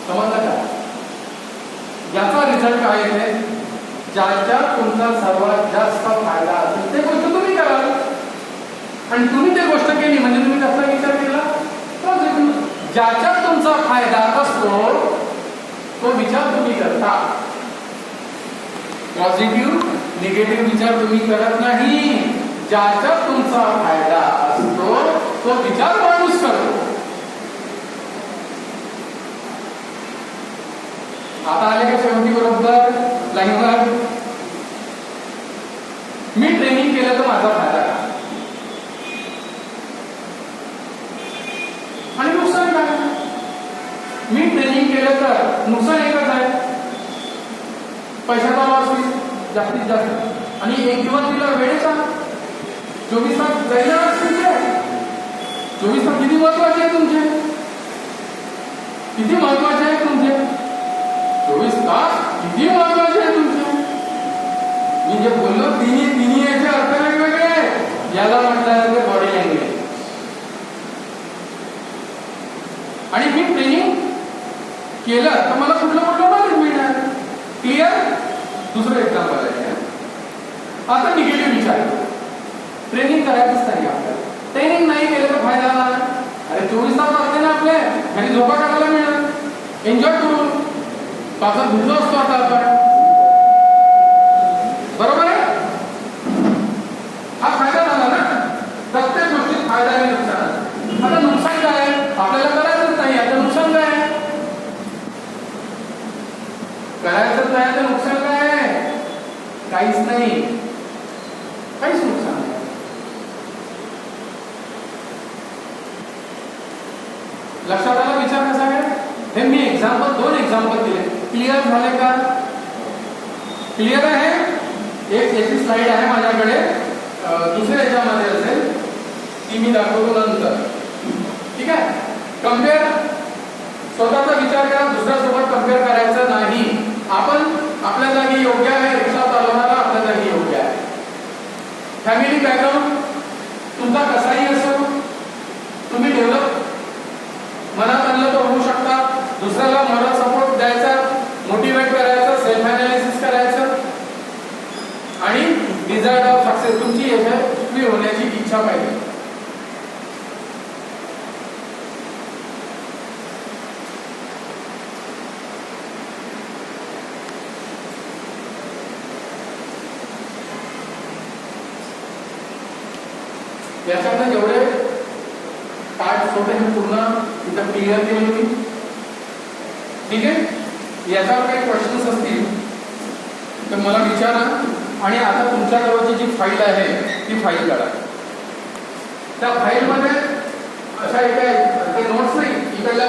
समजलं का? याचा रिझल्ट काय आहे? ज्याच्यात तुमचा सर्वात जास्त फायदा असेल ते गोष्ट तुम्ही कराल, आणि तुम्ही ते गोष्ट केली म्हणजे तुम्ही त्याचा विचार केला पॉझिटिव्ह. ज्याच्यात तुमचा फायदा असतो तो विचार तुम्ही करता. पॉझिटिव्ह निगेटिव्ह विचार तुम्ही करत नाही. ज्याच्यात तुमचा फायदा असतो तो विचार माणूस करतो. आता आले का शेवटी बरोबर लाईनवर? मी ट्रेनिंग केलं तर माझा फायदा का आणि नुकसान काय? मी ट्रेनिंग केलं तर नुकसान एकच आहे, पैशाचा लॉस होईल जास्तीत जास्त, आणि एक दिवस दिला वेळेचा. 24 तास जायला तुमचे 24 तास किती महत्वाचे आहे तुमचे? किती महत्वाचे आहे तुमचे 24 तास? किती महत्वाचे आहे तुमचे? मी जे बोललो तिन्ही याचे अर्थ वेगवेगळे आहे. याला म्हटलं जाते बॉडी लँग्वेज. आणि मी ट्रेनिंग केलं तर मला कुठलं नॉलेज मिळणार? क्लिअर? दुसरं एक्झाम्पल आहे. आता निगेटिव्ह विचार. ट्रेनिंग करायचंच नाही आपल्याला. ट्रेनिंग नाही केलं तर फायदा नाही. अरे 24 तास असते ना आपले, आणि झोपा काढायला मिळणार एन्जॉय करून. पावसात भिजलो असतो आता आपण, बरोबर आहे? हा फायदा झाला ना. प्रत्येक गोष्टीत फायदा आणि नुकसान. आता नुकसान काय आहे? आपल्याला करायचंच नाही. आता नुकसान काय आहे? करायचंच नाही तर नुकसान काय आहे? काहीच नाही, काहीच नुकसान नाही. लक्षात आला विचार कसा आहे? हे मी दोन एक्झाम्पल दिले. क्लिअर झाले का? क्लिअर आहे? एक याची स्लाइड आहे माझ्याकडे, दुसऱ्या याच्यामध्ये असेल, ती मी दाखवतो नंतर. ठीक आहे? कम्पेअर, स्वतःचा विचार करा, दुसऱ्यासोबत कम्पेअर करायचं नाही. आपण आपल्या जागी योग्य आहे, रिक्षा चालवणारा आपल्या जागी योग्य आहे. फॅमिली बॅकग्राऊंड तुमचा कसाही असो, तुम्ही डेव्हलप मनात आणलं तर होऊ शकता. दुसऱ्याला मनात सपोर्ट द्यायचा, मोटिवेट करायचं, सेल्फ अनालिसिस करायचं, आणि डिझायर्ड ऑफ सक्सेस, तुमची यशस्वी होण्याची इच्छा पाहिजे. याच्यामध्ये जेवढे पार्ट होते हे पूर्ण इथं क्लिअर केले मी. ठीक आहे? याच्यावर काही क्वेश्चन्स असतील तर मला विचारा. आणि आता तुमच्याजवळची जी फाईल आहे ती फाईल काढा. त्या फाईलमध्ये अशा एका नोट्स नाही, इकडल्या